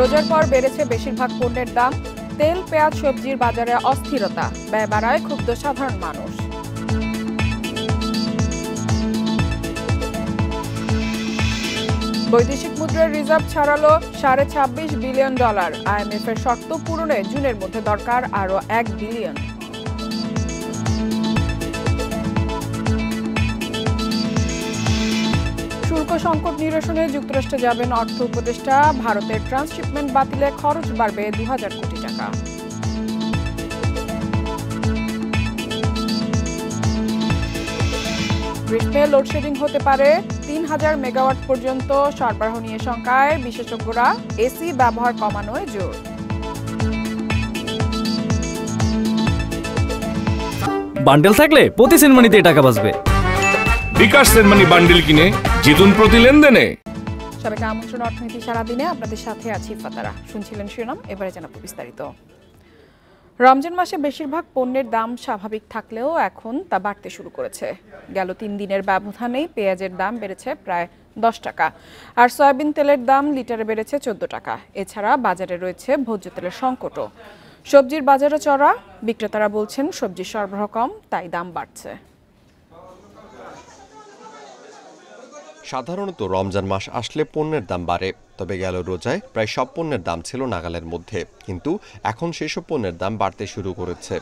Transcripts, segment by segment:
রোজার পর বেড়েছে বেশিরভাগ পণ্যের দাম। তেল, পেঁয়াজ, সবজির বাজারে অস্থিরতা, ব্যয় বাড়ায় ক্ষুব্ধ সাধারণ মানুষ। বৈদেশিক মুদ্রার রিজার্ভ ছাড়ালো $26.5 বিলিয়ন। IMF এর শর্ত পূরণে জুনের মধ্যে দরকার আরও $1 বিলিয়ন। শুল্ক সংকট নিরসনে যুক্তরাষ্ট্রে যাবেন অর্থ উপদেষ্টা। ভারতের ট্রান্সশিপমেন্ট বাতিলে খরচ বাড়বে 2000 কোটি টাকা। গ্রীষ্মে লোডশেডিং হতে পারে 3000 মেগাওয়াট পর্যন্ত। সরবরাহ নিয়ে শঙ্কায় বিশেষজ্ঞরা, এসি ব্যবহার কমানোয় জোর। বান্ডেল থাকলে প্রতি সেনমানিতে টাকা বাঁচবে। বিকাশ সেনমানি বান্ডেল কিনে জিতুন প্রতি লেনদেনে। সবাইকে আমন্ত্রণ অর্থনীতি সারাদিনে, আপনাদের সাথে আছি ফাতারা। শুনছিলেন শিরোনাম, এবারে জানাবো বিস্তারিত। রমজান মাসে বেশিরভাগ পণ্যের দাম স্বাভাবিক থাকলেও এখন তা বাড়তে শুরু করেছে। গেল 3 দিনের ব্যবধানেই পেঁয়াজের দাম বেড়েছে প্রায় 10 টাকা, আর সয়াবিন তেলের দাম লিটারে বেড়েছে 14 টাকা। এছাড়া বাজারে রয়েছে ভোজ্য তেলের সংকটও। সবজির বাজারে চড়া, বিক্রেতারা বলছেন সবজির সরবরাহ কম, তাই দাম বাড়ছে। সাধারণত রমজান মাস আসলে পণ্যের দাম বাড়ে, তবে গেল রোজায় প্রায় সব পণ্যের দাম ছিল নাগালের মধ্যে, কিন্তু এখন সেসব পণ্যের দাম বাড়তে শুরু করেছে।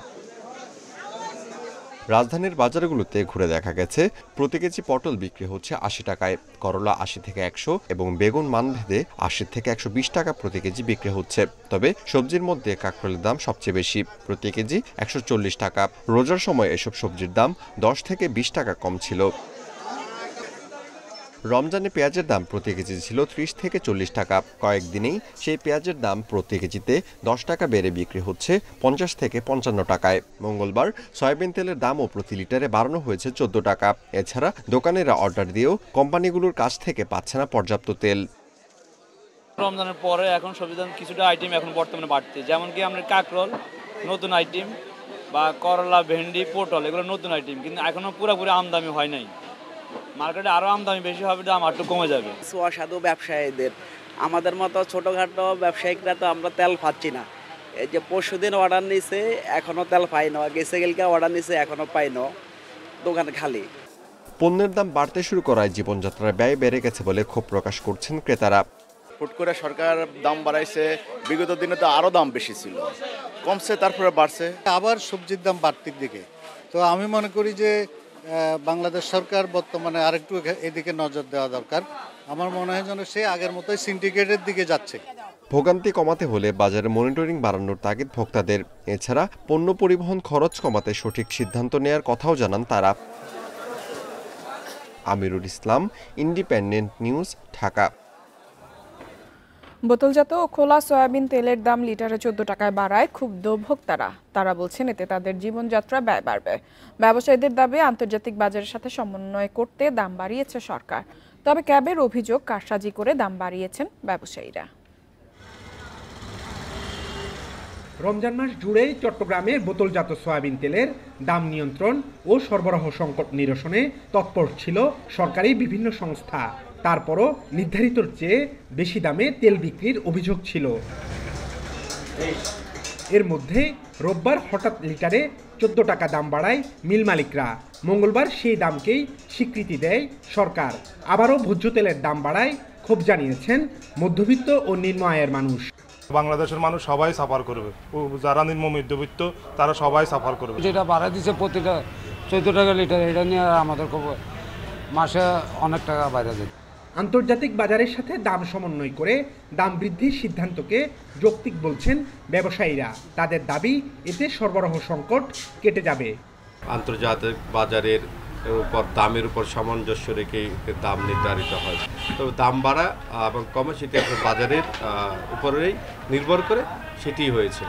রাজধানীর বাজারগুলোতে ঘুরে দেখা গেছে প্রতি কেজি পটল বিক্রি হচ্ছে 80 টাকায়, করলা 80 থেকে 100 এবং বেগুন মানভেদে 80 থেকে 120 টাকা প্রতি কেজি বিক্রি হচ্ছে। তবে সবজির মধ্যে কাঁকরোলের দাম সবচেয়ে বেশি, প্রতি কেজি 140 টাকা। রোজার সময় এসব সবজির দাম 10 থেকে 20 টাকা কম ছিল। রমজানে পেঁয়াজের দাম প্রতি কেজি ছিল 30 থেকে 40 টাকা। কয়েকদিনেই সেই পেঁয়াজের দাম প্রতি কেজিতে 10 টাকা বেড়ে বিক্রি হচ্ছে 50 থেকে 55 টাকায়। মঙ্গলবার সয়াবিন তেলের দামও প্রতি লিটারে বাড়ানো হয়েছে 14 টাকা। এছাড়া দোকানিরা অর্ডার দিয়েও কোম্পানিগুলোর কাছ থেকে পাচ্ছে না পর্যাপ্ত তেল। রমজানের পরে এখন সবজির দাম কিছুটা আইটেম এখন বর্তমানে বাড়ছে, যেমন কি আমরা কাঁকরোল নতুন আইটেম, বা করলা, ভেন্ডি, পটল, এগুলো নতুন আইটেম, কিন্তু এখনো পুরোপুরি আমদানি হয় নাই। মার্কেটে আরো আমদানি বেশি হবে, দাম একটু কমে যাবে। অসাধু ব্যবসায়ীদের, আমাদের মতো ছোটখাটো ব্যবসায়িকরা তো আমরা তেল পাচ্ছি না। এই যে পরশুদিন অর্ডার নিছে, এখনো তেল পাই না। গেছে গেলকে অর্ডার নিছে, এখনো পাই না, দোকান খালি। পণ্যের দাম বাড়তে শুরু করায় জীবনযাত্রার ব্যয় বেড়ে গেছে বলে ক্ষোভ প্রকাশ করছেন ক্রেতারা। হুট করে সরকার দাম বাড়াইছে, বিগত দিনে তো আরো দাম বেশি ছিল, কমছে তারপরে বাড়ছে। আবার সবজির দাম বাড়তির দিকে। তো আমি মনে করি যে বাংলাদেশ সরকার বর্তমানে আরেকটু এদিকে নজর দেওয়া দরকার। আমার মনে হয় যেন সে আগের মতোই সিন্ডিকেটের দিকে যাচ্ছে। ভোগান্তি কমাতে হলে বাজারে মনিটরিং বাড়ানোর তাগিদ ভোক্তাদের। এছাড়া পণ্য পরিবহন খরচ কমাতে সঠিক সিদ্ধান্ত নেয়ার কথাও জানান তারা। Amirul Islam, independent news, Dhaka. বোতলজাত ও খোলা সয়াবিন তেলের দাম লিটারে 14 টাকায় বাড়ায় ক্ষুব্ধ ভোক্তারা। তারা বলছেন এতে তাদের জীবনযাত্রা ব্যয় বাড়বে। ব্যবসায়ীদের দাবি, আন্তর্জাতিক বাজারের সাথে সমন্বয় করতে দাম বাড়িয়েছে সরকার। তবে ক্যাবের অভিযোগ, কারসাজি করে দাম বাড়িয়েছেন ব্যবসায়ীরা। রমজান মাস জুড়েই চট্টগ্রামে বোতলজাত সয়াবিন তেলের দাম নিয়ন্ত্রণ ও সরবরাহ সংকট নিরসনে তৎপর ছিল সরকারি বিভিন্ন সংস্থা। তারপরও নির্ধারিতর চেয়ে বেশি দামে তেল বিক্রির অভিযোগ ছিল। এর মধ্যে রোববার হঠাৎ লিটারে 14 টাকা দাম বাড়ায় মিল মালিকরা। মঙ্গলবার সেই দামকেই স্বীকৃতি দেয় সরকার। আবারও ভোজ্য তেলের দাম বাড়ায় ক্ষোভ জানিয়েছেন মধ্যবিত্ত ও নিম্ন আয়ের মানুষ। বাংলাদেশের মানুষ সবাই সাফার করবে, যারা নিম্ন মধ্যবিত্ত তারা সবাই সাফার করবে। যেটা বাড়া দিচ্ছে প্রতিটা 14 টাকা লিটার, এটা নিয়ে আমাদের মাসে অনেক টাকা বাইরে যায়। আন্তর্জাতিক বাজারের সাথে দাম সমন্বয় করে দাম বৃদ্ধির সিদ্ধান্তকে যৌক্তিক বলছেন ব্যবসায়ীরা। তাদের দাবি, এতে সরবরাহ সংকট কেটে যাবে। আন্তর্জাতিক বাজারের উপর দামের উপর সামঞ্জস্য রেখে দাম নির্ধারিত হয়। তবে দাম বাড়া এবং কমে সেটি বাজারের উপরেই নির্ভর করে সেটি হয়েছে।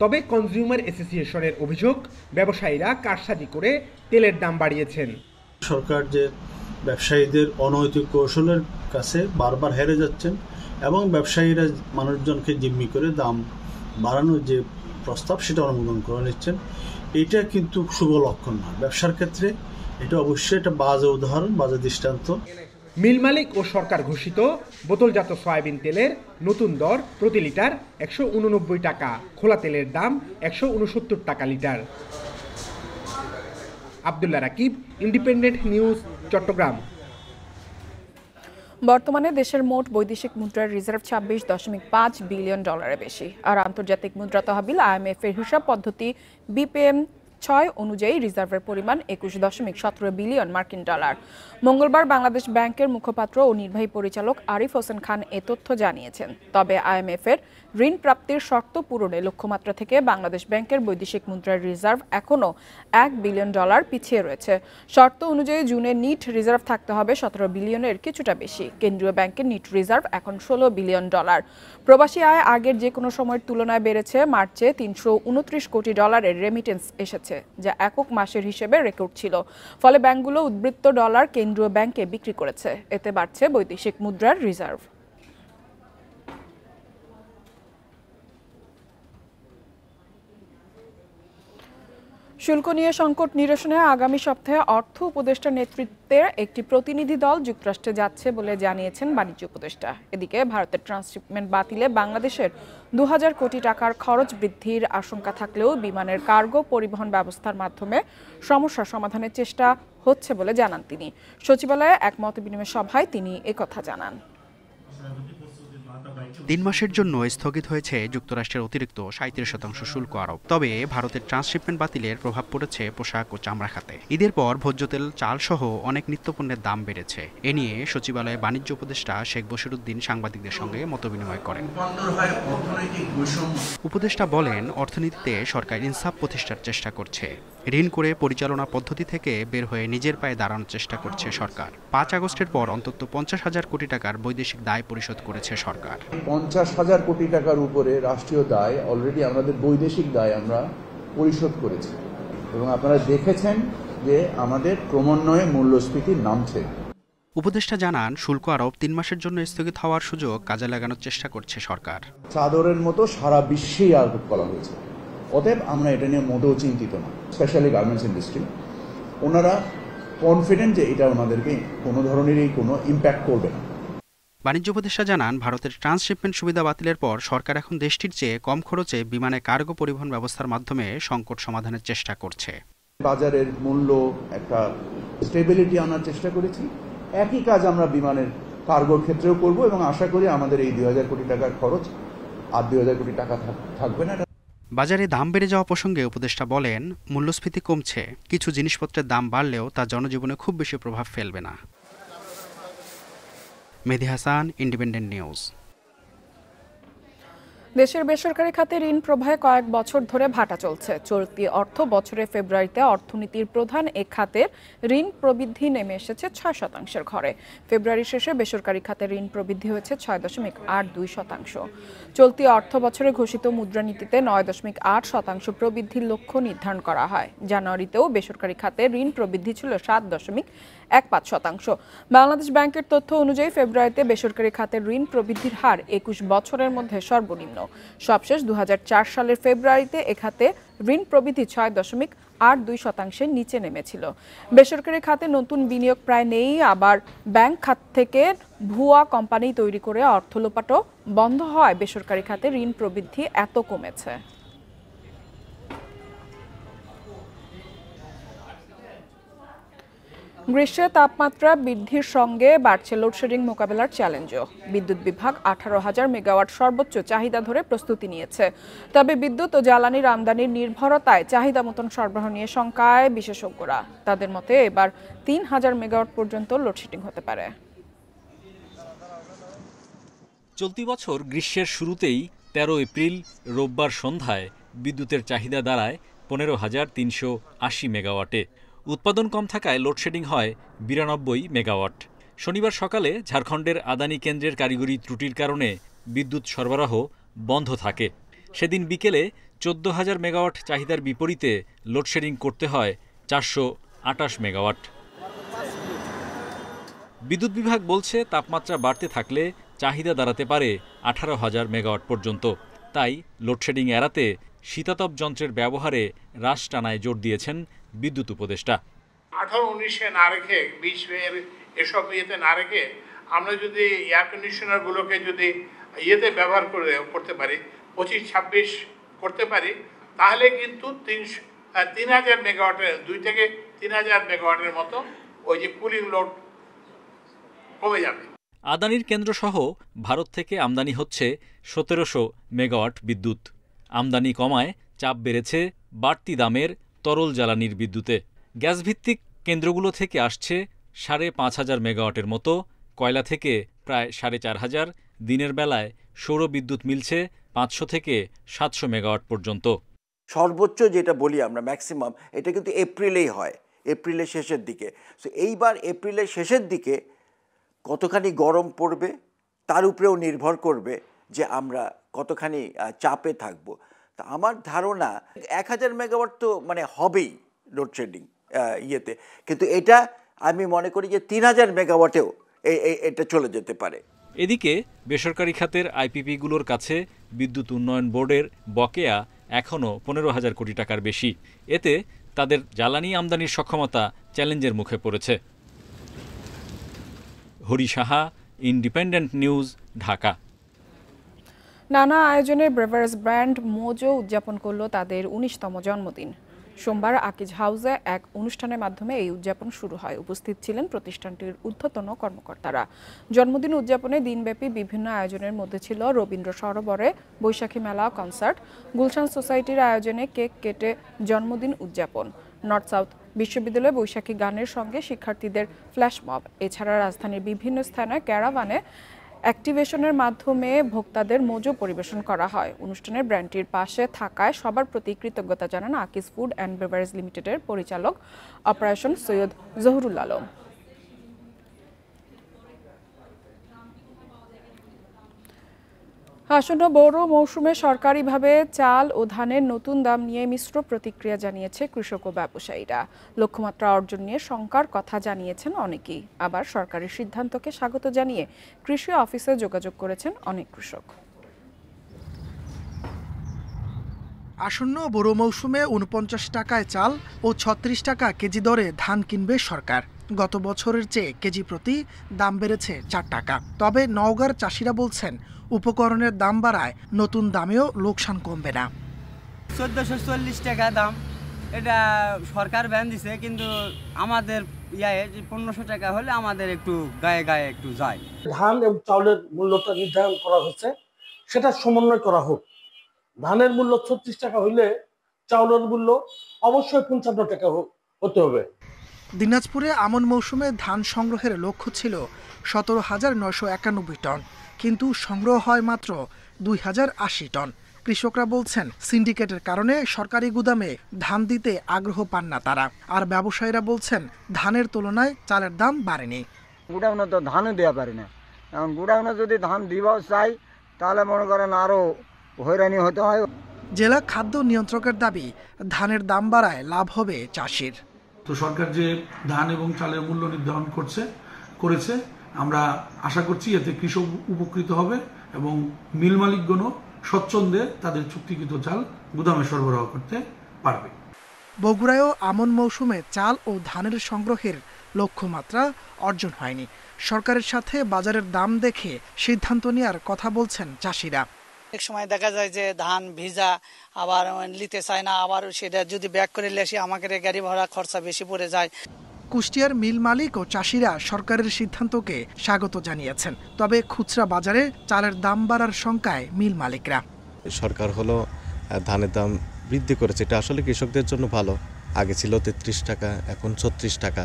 তবে কনজিউমার অ্যাসোসিয়েশনের অভিযোগ, ব্যবসায়ীরা কারসাজি করে তেলের দাম বাড়িয়েছেন। সরকার যে ব্যবসায়ীদের অনৈতিক কৌশলের কাছে বারবার হেরে যাচ্ছেন এবং ব্যবসায়ীরা মানুষজনকে জিম্মি করে দাম বাড়ানোর যে প্রস্তাব সেটা অনুমোদন করে নিচ্ছেন। এটা কিন্তু শুভ লক্ষণ না ব্যবসার ক্ষেত্রে। এটা অবশ্যই একটা বাজে উদাহরণ, বাজে দৃষ্টান্ত। মিল মালিক ও সরকার ঘোষিত বোতলজাত সয়াবিন তেলের নতুন দর প্রতি লিটার 189 টাকা, খোলা তেলের দাম 169 টাকা লিটার। Abdullah Rakib, Independent News, Chittagong. বর্তমানে দেশের মোট বৈদেশিক মুদ্রার রিজার্ভ 26.5 বিলিয়ন ডলারের বেশি। আর আন্তর্জাতিক মুদ্রা তহবিল IMF এর হিসাব পদ্ধতি BPM 6 অনুযায়ী রিজার্ভের পরিমাণ 21.17 বিলিয়ন মার্কিন ডলার। মঙ্গলবার বাংলাদেশ ব্যাংকের মুখপাত্র ও নির্বাহী পরিচালক আরিফ হোসেন খান এ তথ্য জানিয়েছেন। তবে IMF এর ঋণ প্রাপ্তির শর্ত পূরণে লক্ষ্যমাত্রা থেকে বাংলাদেশ ব্যাংকের বৈদেশিক মুদ্রার রিজার্ভ এখনও 1 বিলিয়ন ডলার পিছিয়ে রয়েছে। শর্ত অনুযায়ী জুনে নিট রিজার্ভ থাকতে হবে 17 বিলিয়নের কিছুটা বেশি। কেন্দ্রীয় ব্যাংকের নিট রিজার্ভ এখন 16 বিলিয়ন ডলার। প্রবাসী আয় আগের যে কোনো সময়ের তুলনায় বেড়েছে। মার্চে 329 কোটি ডলারের রেমিটেন্স এসেছে, যা একক মাসের হিসেবে রেকর্ড ছিল। ফলে ব্যাংকগুলো উদ্বৃত্ত ডলার কেন্দ্রীয় ব্যাংকে বিক্রি করেছে। এতে বাড়ছে বৈদেশিক মুদ্রার রিজার্ভ। শুল্ক নিয়ে সংকট নিরসনে আগামী সপ্তাহে অর্থ উপদেষ্টার নেতৃত্বে একটি প্রতিনিধি দল যুক্তরাষ্ট্রে যাচ্ছে বলে জানিয়েছেন বাণিজ্য উপদেষ্টা। এদিকে ভারতের ট্রান্সশিপমেন্ট বাতিলে বাংলাদেশের 2000 কোটি টাকার খরচ বৃদ্ধির আশঙ্কা থাকলেও বিমানের কার্গো পরিবহন ব্যবস্থার মাধ্যমে সমস্যা সমাধানের চেষ্টা হচ্ছে বলে জানান তিনি। সচিবালয়ে এক মত বিনিময় সভায় তিনি একথা জানান। 3 মাসের জন্য স্থগিত হয়েছে যুক্তরাষ্ট্রের অতিরিক্ত 37% শুল্ক আরোপ। তবে ভারতের ট্রান্সশিপমেন্ট বাতিলের প্রভাব পড়েছে পোশাক ও চামড়া খাতে। ঈদের পর ভোজ্য তেল, চাল সহ অনেক নিত্যপণ্যের দাম বেড়েছে। এ নিয়ে সচিবালয়ে বাণিজ্য উপদেষ্টা শেখ বশিরউদ্দিন সাংবাদিকদের সঙ্গে মতবিনিময় করেন। উপদেষ্টা বলেন, অর্থনীতিতে সরকার ইনসাফ প্রতিষ্ঠার চেষ্টা করছে। ঋণ করে পরিচালনা পদ্ধতি থেকে বের হয়ে নিজের পায়ে দাঁড়ানোর চেষ্টা করছে সরকার। 5 আগস্টের পর অন্তত 50,000 কোটি টাকার বৈদেশিক দায় পরিশোধ করেছে সরকার। 50,000 কোটি টাকার উপরে রাষ্ট্রীয় দায় অলরেডি আমাদের বৈদেশিক দায় আমরা পরিশোধ করেছি এবং আপনারা দেখেছেন যে আমাদের ক্রমান্বয়ে মূল্যস্ফীতি নামছে। উপদেষ্টা জানান, শুল্ক আরোপ 3 মাসের জন্য স্থগিত হওয়ার সুযোগ কাজে লাগানোর চেষ্টা করছে সরকার। চাদরের মতো সারা বিশ্বেই আরোপ করা হয়েছে, অতএব আমরা এটা নিয়ে মোটেও চিন্তিত না। স্পেশালি গার্মেন্টস ইন্ডাস্ট্রি, ওনারা কনফিডেন্ট যে এটা ওনাদেরকে কোনো ধরনেরই কোনো ইম্প্যাক্ট করবে না। বাণিজ্য উপদেষ্টা জানান, ভারতের ট্রান্সশিপমেন্ট সুবিধা বাতিলের পর সরকার এখন দেশটির চেয়ে কম খরচে বিমানে কার্গো পরিবহন ব্যবস্থার মাধ্যমে সংকট সমাধানের চেষ্টা করছে। বাজারের মূল্য একটা স্টেবিলিটি আনার চেষ্টা করেছি। একই কাজ আমরা বিমানের কার্গোর ক্ষেত্রেও করব এবং আশা করি আমাদের এই 2000 কোটি টাকার খরচ আর 2000 কোটি টাকা থাকবে না। বাজারে দাম বেড়ে যাওয়া প্রসঙ্গে উপদেষ্টা বলেন, মূল্যস্ফীতি কমছে, কিছু জিনিসপত্রের দাম বাড়লেও তা জনজীবনে খুব বেশি প্রভাব ফেলবে না। মেহেদী হাসান, ইন্ডিপেন্ডেন্ট নিউজ। দেশের বেসরকারি খাতে ঋণ প্রবাহে কয়েক বছর ধরে ভাটা চলছে। চলতি অর্থ বছরের ফেব্রুয়ারিতে অর্থনীতির প্রধান এ খাতের ঋণ প্রবৃদ্ধি নেমে এসেছে 6% ঘরে। ফেব্রুয়ারি শেষে বেসরকারি খাতে ঋণ প্রবৃদ্ধি হয়েছে 6.82%। চলতি অর্থ বছরে ঘোষিত মুদ্রানীতিতে 9.8% প্রবৃদ্ধির লক্ষ্য নির্ধারণ করা হয়। জানুয়ারিতেও বেসরকারি খাতে ঋণ প্রবৃদ্ধি ছিল 7.15%। বাংলাদেশ ব্যাংকের তথ্য অনুযায়ী ফেব্রুয়ারিতে বেসরকারি খাতের ঋণ প্রবৃদ্ধির হার 21 বছরের মধ্যে সর্বনিম্ন। সবশেষ 2004 সালের ফেব্রুয়ারিতে এ খাতে ঋণ প্রবৃদ্ধি 6.82% নিচে নেমেছিল। বেসরকারি খাতে নতুন বিনিয়োগ প্রায় নেই। আবার ব্যাংক খাত থেকে ভুয়া কোম্পানি তৈরি করে অর্থ লোপাটও বন্ধ হয় বেসরকারি খাতে ঋণ প্রবৃদ্ধি এত কমেছে। গ্রীষ্মে তাপমাত্রা বৃদ্ধির সঙ্গে বাড়ছে লোডশেডিং মোকাবেলার চ্যালেঞ্জও। বিদ্যুৎ বিভাগ 18,000 মেগাওয়াট সর্বোচ্চ চাহিদা ধরে প্রস্তুতি নিয়েছে। তবে বিদ্যুৎ ও জ্বালানির আমদানির নির্ভরতায় চাহিদা মতন সরবরাহ নিয়ে শঙ্কায় বিশেষজ্ঞরা। তাদের মতে এবার 3,000 মেগাওয়াট পর্যন্ত লোডশেডিং হতে পারে। চলতি বছর গ্রীষ্মের শুরুতেই 13 এপ্রিল রোববার সন্ধ্যায় বিদ্যুতের চাহিদা দাঁড়ায় 15,380 মেগাওয়াটে। উৎপাদন কম থাকায় লোডশেডিং হয় 92 মেগাওয়াট। শনিবার সকালে ঝাড়খণ্ডের আদানি কেন্দ্রের কারিগরি ত্রুটির কারণে বিদ্যুৎ সরবরাহ বন্ধ থাকে। সেদিন বিকেলে 14,000 মেগাওয়াট চাহিদার বিপরীতে লোডশেডিং করতে হয় 428 মেগাওয়াট। বিদ্যুৎ বিভাগ বলছে, তাপমাত্রা বাড়তে থাকলে চাহিদা দাঁড়াতে পারে 18,000 মেগাওয়াট পর্যন্ত। তাই লোডশেডিং এড়াতে শীতাতপ যন্ত্রের ব্যবহারে হ্রাস টানায় জোর দিয়েছেন বিদ্যুৎ উপদেষ্টা। 18-19-এ না রেখে 20-এর এসব ইয়েতে না রেখে আমরা যদি এয়ার কন্ডিশনারগুলোকে যদি ইয়েতে ব্যবহার করতে পারি 25-26 করতে পারি, তাহলে কিন্তু 3000 মেগাওয়াটের 2 থেকে 3000 মেগাওয়াটের মতো ওই যে কুলিং লোড কমে যাবে। আদানির কেন্দ্রসহ ভারত থেকে আমদানি হচ্ছে 1700 মেগাওয়াট বিদ্যুৎ। আমদানি কমায় চাপ বেড়েছে বাড়তি দামের তরল জ্বালানির বিদ্যুতে। গ্যাসভিত্তিক কেন্দ্রগুলো থেকে আসছে 5500 মেগাওয়াটের মতো, কয়লা থেকে প্রায় 4500, দিনের বেলায় সৌর বিদ্যুৎ মিলছে 500 থেকে 700 মেগাওয়াট পর্যন্ত। সর্বোচ্চ যেটা বলি আমরা ম্যাক্সিমাম, এটা কিন্তু এপ্রিলেই হয়, এপ্রিলের শেষের দিকে। সো এইবার এপ্রিলের শেষের দিকে কতখানি গরম পড়বে তার উপরেও নির্ভর করবে যে আমরা কতখানি চাপে থাকব। তা আমার ধারণা 1000 মেগাওয়াট তো মানে হবেই লোডশেডিং ইয়েতে, কিন্তু এটা আমি মনে করি যে 3000 মেগাওয়াটেও এটা চলে যেতে পারে। এদিকে বেসরকারি খাতের আইপিপিগুলোর কাছে বিদ্যুৎ উন্নয়ন বোর্ডের বকেয়া এখনও 15,000 কোটি টাকার বেশি। এতে তাদের জ্বালানি আমদানির সক্ষমতা চ্যালেঞ্জের মুখে পড়েছে। Hari Saha, independent news, Dhaka. নানা আয়োজনে ব্রেভারেজ ব্র্যান্ড মোজো উদযাপন করল তাদের 19তম জন্মদিন। সোমবার আকিজ হাউসে এক অনুষ্ঠানের মাধ্যমে এই উদযাপন শুরু হয়। উপস্থিত ছিলেন প্রতিষ্ঠানটির ঊর্ধ্বতন কর্মকর্তারা। জন্মদিন উদযাপনে দিনব্যাপী বিভিন্ন আয়োজনের মধ্যে ছিল রবীন্দ্র সরোবরে বৈশাখী মেলা, কনসার্ট, গুলশান সোসাইটির আয়োজনে কেক কেটে জন্মদিন উদযাপন, নর্থ সাউথ বিশ্ববিদ্যালয়ে বৈশাখী গানের সঙ্গে শিক্ষার্থীদের ফ্ল্যাশ মব। এছাড়া রাজধানীর বিভিন্ন স্থানে ক্যারাভানে অ্যাক্টিভেশনের মাধ্যমে ভোক্তাদের মোজো পরিবেশন করা হয়। অনুষ্ঠানের ব্র্যান্ডটির পাশে থাকায় সবার প্রতি কৃতজ্ঞতা জানান আকিজ ফুড অ্যান্ড বেভারেজ লিমিটেডের পরিচালক অপারেশন সৈয়দ জহুরুল আলম। আসন্ন বোরো মৌসুমে সরকারিভাবে চাল ও ধানের নতুন দাম নিয়ে মিশ্র প্রতিক্রিয়া জানিয়েছে কৃষক ও ব্যবসায়ীরা। লক্ষ্যমাত্রা অর্জন নিয়ে শঙ্কার কথা জানিয়েছেন অনেকেই, আবার সরকারের সিদ্ধান্তকে স্বাগত জানিয়ে কৃষি অফিসে যোগাযোগ করেছেন অনেক কৃষক। আসন্ন বোরো মৌসুমে 49 টাকায় চাল ও 36 টাকা কেজি দরে ধান কিনবে সরকার। গত বছরের চেয়ে কেজি প্রতি দাম বেড়েছে 4 টাকা। তবে নওগাঁর চাষিরা বলছেন উপকরণের দাম বাড়ায় নতুন দামেও লোকসান কমবে না। 1440 টাকা দাম, এটা সরকার ব্যান দিছে, কিন্তু আমাদের 1500 টাকা হলে আমাদের একটু গায়ে গায়ে একটু যায়। ধান এবং চাউলের মূল্যটা নির্ধারণ করা হচ্ছে, সেটা সমন্বয় করা হোক। ধানের মূল্য 36 টাকা হইলে চাউলের মূল্য অবশ্যই 55 টাকা হতে হবে। দিনাজপুরে আমন মৌসুমে ধান সংগ্রহের লক্ষ্য ছিল 17,991 টন, কিন্তু সংগ্রহ হয় মাত্র 2,080 টন। কৃষকরা বলছেন সিন্ডিকেটের কারণে সরকারি গুদামে ধান দিতে আগ্রহ পান না তারা। আর ব্যবসায়ীরা বলছেন ধানের তুলনায় চালের দাম বাড়েনি। গুডাউনে তো ধানও দেওয়া পারে না, এখন গুডাউনে যদি ধান দিবাও চাই তাহলে মনে করেন আরও হয়রানি হতে হয়। জেলা খাদ্য নিয়ন্ত্রকের দাবি ধানের দাম বাড়ায় লাভ হবে চাষির। তো সরকার যে ধান এবং চালের মূল্য নির্ধারণ করেছে, আমরা আশা করছি এতে কৃষক উপকৃত হবে এবং মিল মালিকগণও স্বচ্ছন্দে তাদের চুক্তিকৃত চাল গুদামে সরবরাহ করতে পারবে। বগুড়ায়ও আমন মৌসুমে চাল ও ধানের সংগ্রহের লক্ষ্যমাত্রা অর্জন হয়নি। সরকারের সাথে বাজারের দাম দেখে সিদ্ধান্ত নেওয়ার কথা বলছেন চাষিরা। এক সময় দেখা যায় যে ধান ভিজা, আবার নিতে চায় না, আবার সেটা যদি ব্যাক করে লেসে আমাকে গাড়ি ভাড়া খরচা বেশি পড়ে যায়। কুষ্টিয়ার মিল মালিক ও চাষিরা সরকারের সিদ্ধান্তকে স্বাগত জানিয়েছেন, তবে খুচরা বাজারে চালের দাম বাড়ার শঙ্কায় মিল মালিকরা। সরকার হলো ধানের দাম বৃদ্ধি করেছে, এটা আসলে কৃষকদের জন্য ভালো। আগে ছিল 33 টাকা, এখন 36 টাকা।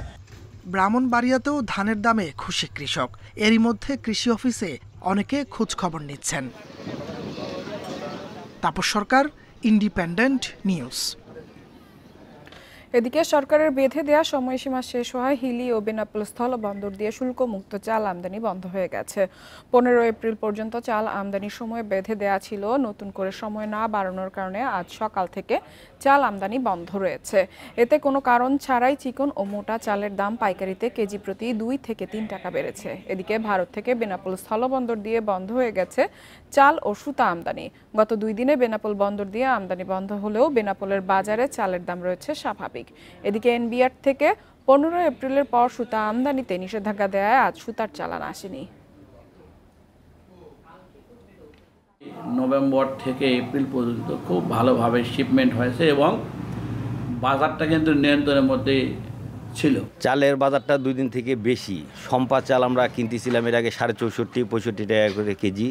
ব্রাহ্মণবাড়িয়াতেও ধানের দামে খুশি কৃষক। এরই মধ্যে কৃষি অফিসে অনেকে খোঁজ খবর নিচ্ছেন। তাপস সরকার, ইন্ডিপেন্ডেন্ট নিউজ। এদিকে সরকারের বেঁধে দেওয়া সময়সীমা শেষ হওয়ায় হিলি ও বেনাপোল স্থল বন্দর দিয়ে শুল্কমুক্ত চাল আমদানি বন্ধ হয়ে গেছে। 15 এপ্রিল পর্যন্ত চাল আমদানির সময় বেঁধে দেওয়া ছিল। নতুন করে সময় না বাড়ানোর কারণে আজ সকাল থেকে চাল আমদানি বন্ধ রয়েছে। এতে কোনো কারণ ছাড়াই চিকন ও মোটা চালের দাম পাইকারিতে কেজি প্রতি 2 থেকে 3 টাকা বেড়েছে। এদিকে ভারত থেকে বেনাপোল স্থলবন্দর দিয়ে বন্ধ হয়ে গেছে চাল ও সুতা আমদানি। গত 2 দিনে বেনাপোল বন্দর দিয়ে আমদানি বন্ধ হলেও বেনাপোলের বাজারে চালের দাম রয়েছে স্বাভাবিক। এদিকে এনবিআর থেকে 15 এপ্রিলের পর সুতা আমদানিতে নিষেধাজ্ঞা দেয় আজ সুতার চালান আসেনি। নভেম্বর থেকে এপ্রিল পর্যন্ত খুব ভালোভাবে শিপমেন্ট হয়েছে এবং বাজারটা কিন্তু নিয়ন্ত্রণের মধ্যে ছিল। চালের বাজারটা 2 দিন থেকে বেশি। সম্পা চাল আমরা কিনতেছিলাম এর আগে 64-65 টাকা করে কেজি,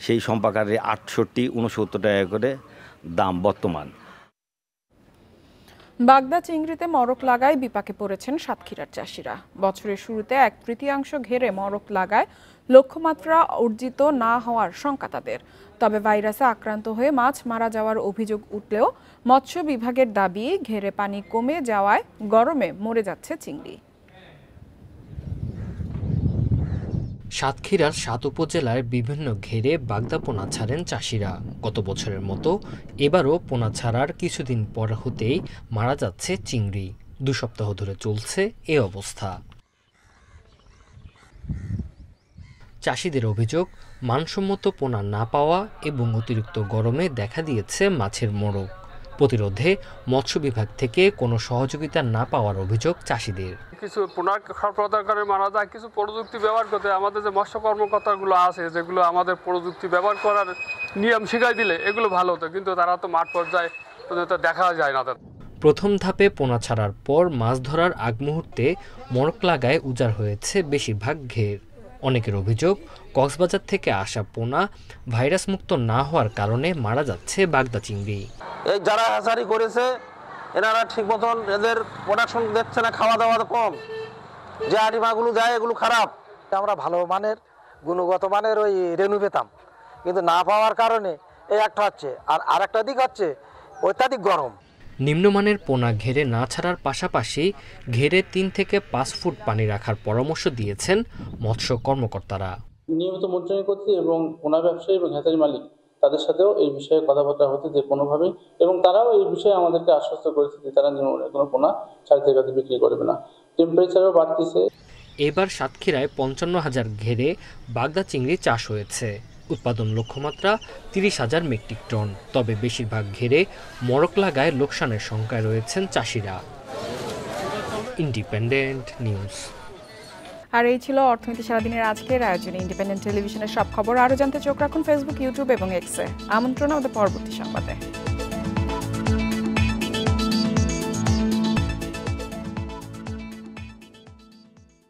সেই সম্পাকারে 68-69 টাকা করে দাম বর্তমান। বাগদা চিংড়িতে মরক লাগায় বিপাকে পড়েছেন সাতক্ষীরার চাষিরা। বছরের শুরুতে 1/3 ঘেরে মরক লাগায় লক্ষ্যমাত্রা অর্জিত না হওয়ার শঙ্কা তাদের। তবে ভাইরাসে আক্রান্ত হয়ে মাছ মারা যাওয়ার অভিযোগ উঠলেও মৎস্য বিভাগের দাবি ঘেরে পানি কমে যাওয়ায় গরমে মরে যাচ্ছে চিংড়ি। সাতক্ষীরার 7 উপজেলার বিভিন্ন ঘেরে বাগদা পোনা ছাড়েন চাষিরা। গত বছরের মতো এবারও পোনা ছাড়ার কিছুদিন পর হতেই মারা যাচ্ছে চিংড়ি। 2 সপ্তাহ ধরে চলছে এ অবস্থা। চাষিদের অভিযোগ, মানসম্মত পোনা না পাওয়া এবং অতিরিক্ত গরমে দেখা দিয়েছে মাছের মরক। প্রতিরোধে মৎস্য বিভাগ থেকে কোনো সহযোগিতা না পাওয়ার অভিযোগ চাষিদের। কিছু পোনা সরবরাহকারী মারা যায়, কিছু প্রযুক্তি ব্যবহার করতে আমাদের যে মৎস্য কর্মকর্তাগুলো আছে যেগুলো আমাদের প্রযুক্তি ব্যবহার করার নিয়ম শিখাই দিলে এগুলো ভালো হতো, কিন্তু তারা তো মাঠ পর্যায়ে দেখা যায় না। প্রথম ধাপে পোনা ছাড়ার পর মাছ ধরার আগ মুহূর্তে মরক লাগায় উজাড় হয়েছে বেশিরভাগ ঘের। অনেকের অভিযোগ, কক্সবাজার থেকে আসা পোনা ভাইরাস মুক্ত না হওয়ার কারণে মারা যাচ্ছে বাগদা চিংড়ি। এই যারা হ্যাচারি করেছে এনারা ঠিক মতন এদের প্রোডাকশন দিচ্ছে না, খাওয়া দাওয়া কম, যে আটিমাগুলো দেয় এগুলো খারাপ। আমরা ভালো মানের গুণগত মানের ওই রেনু পেতাম, কিন্তু না পাওয়ার কারণে এই একটা হচ্ছে। আর আরেকটা দিক হচ্ছে অত্যাধিক গরম। নিম্নমানের পোনা ঘেরে না ছাড়ার পাশাপাশি ঘেরে 3 থেকে 5 ফুট পানি রাখার পরামর্শ দিয়েছেন মৎস্য কর্মকর্তারা। নিয়মিত মনিটরিং করতে এবং পোনা ব্যবসায়ী এবং হ্যাচারি মালিক তাদের সাথেও এই বিষয়ে কথাবার্তা হতে যে কোনোভাবেই, এবং তারাও এই বিষয়ে আমাদেরকে আশ্বস্ত করেছে যে তারা কোনো পোনা ছাড়তে বিক্রি করবে না। টেম্পারেচারও বাড়তেছে। এবার সাতক্ষীরায় 55,000 ঘেরে বাগদা চিংড়ি চাষ হয়েছে। উৎপাদন লক্ষ্যমাত্রা 30,000 মেট্রিক টন। তবে বেশিরভাগ ঘেরে মরক লাগায় লোকসানের শঙ্কায় রয়েছেন চাষিরা। Independent news. আর এই ছিল অর্থনীতি সারাদিনের আজকের আয়োজনে। ইন্ডিপেন্ডেন্ট টেলিভিশনের সব খবর আরও জানতে চোখ রাখুন ফেসবুক, ইউটিউব এবং এক্সে। আমন্ত্রণ আমাদের পরবর্তী সংবাদে।